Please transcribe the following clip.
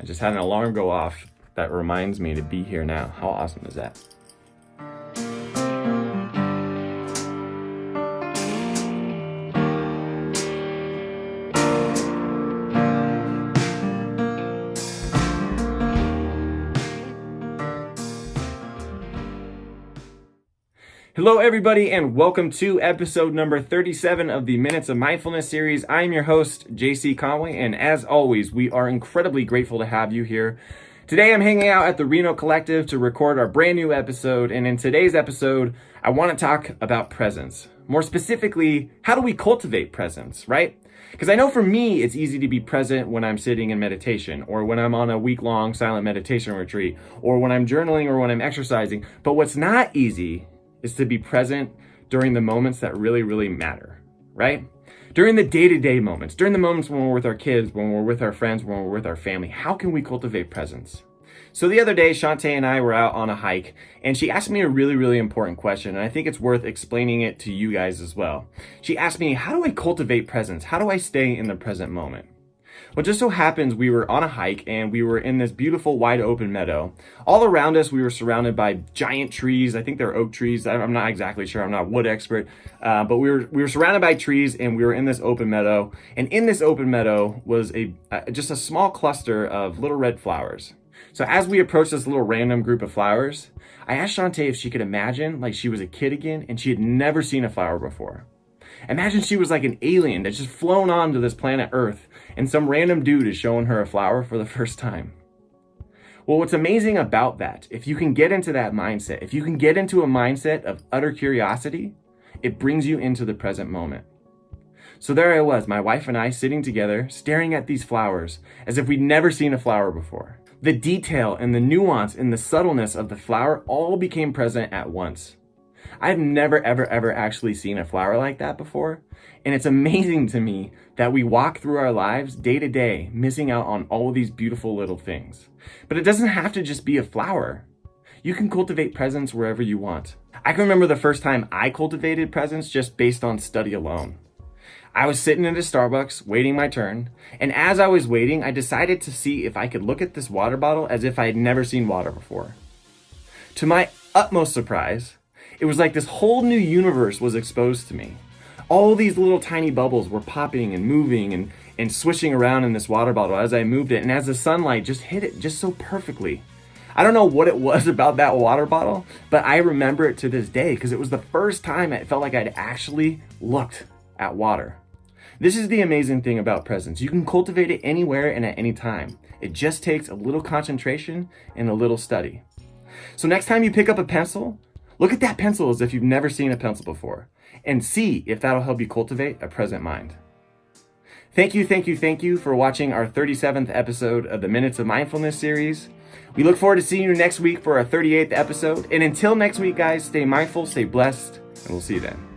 I just had an alarm go off that reminds me to be here now. How awesome is that? Hello everybody and welcome to episode number 37 of the Minutes of Mindfulness Series. I'm your host, JC Conway, and as always, we are incredibly grateful to have you here. Today I'm hanging out at the Reno Collective to record our brand new episode, and in today's episode, I want to talk about presence. More specifically, how do we cultivate presence, right? Because I know for me, it's easy to be present when I'm sitting in meditation, or when I'm on a week-long silent meditation retreat, or when I'm journaling, or when I'm exercising. But what's not easy is to be present during the moments that really matter, right? During the day-to-day moments, during the moments when we're with our kids, when we're with our friends, when we're with our family, how can we cultivate presence? So the other day, Shantae and I were out on a hike, and she asked me a really important question, and I think it's worth explaining it to you guys as well. She asked me, how do I cultivate presence? How do I stay in the present moment? Well, just so happens we were on a hike and we were in this beautiful wide open meadow. All around us, we were surrounded by giant trees. I think they're oak trees. I'm not exactly sure. I'm not a wood expert. But we were surrounded by trees and we were in this open meadow. And in this open meadow was just a small cluster of little red flowers. So as we approached this little random group of flowers, I asked Shantae if she could imagine like she was a kid again and she had never seen a flower before. Imagine she was like an alien that's just flown onto this planet Earth and some random dude is showing her a flower for the first time. Well, what's amazing about that, if you can get into that mindset, if you can get into a mindset of utter curiosity, it brings you into the present moment. So there I was, my wife and I sitting together, staring at these flowers as if we'd never seen a flower before. The detail and the nuance and the subtleness of the flower all became present at once. I've never, ever actually seen a flower like that before. And it's amazing to me that we walk through our lives day to day, missing out on all of these beautiful little things. But it doesn't have to just be a flower. You can cultivate presence wherever you want. I can remember the first time I cultivated presence just based on study alone. I was sitting at a Starbucks waiting my turn. And as I was waiting, I decided to see if I could look at this water bottle as if I had never seen water before. To my utmost surprise, it was like this whole new universe was exposed to me. All these little tiny bubbles were popping and moving and swishing around in this water bottle as I moved it, and as the sunlight just hit it just so perfectly. I don't know what it was about that water bottle, but I remember it to this day because it was the first time it felt like I'd actually looked at water. This is the amazing thing about presence. You can cultivate it anywhere and at any time. It just takes a little concentration and a little study. So next time you pick up a pencil, look at that pencil as if you've never seen a pencil before and see if that'll help you cultivate a present mind. Thank you for watching our 37th episode of the Minutes of Mindfulness series. We look forward to seeing you next week for our 38th episode. And until next week, guys, stay mindful, stay blessed, and we'll see you then.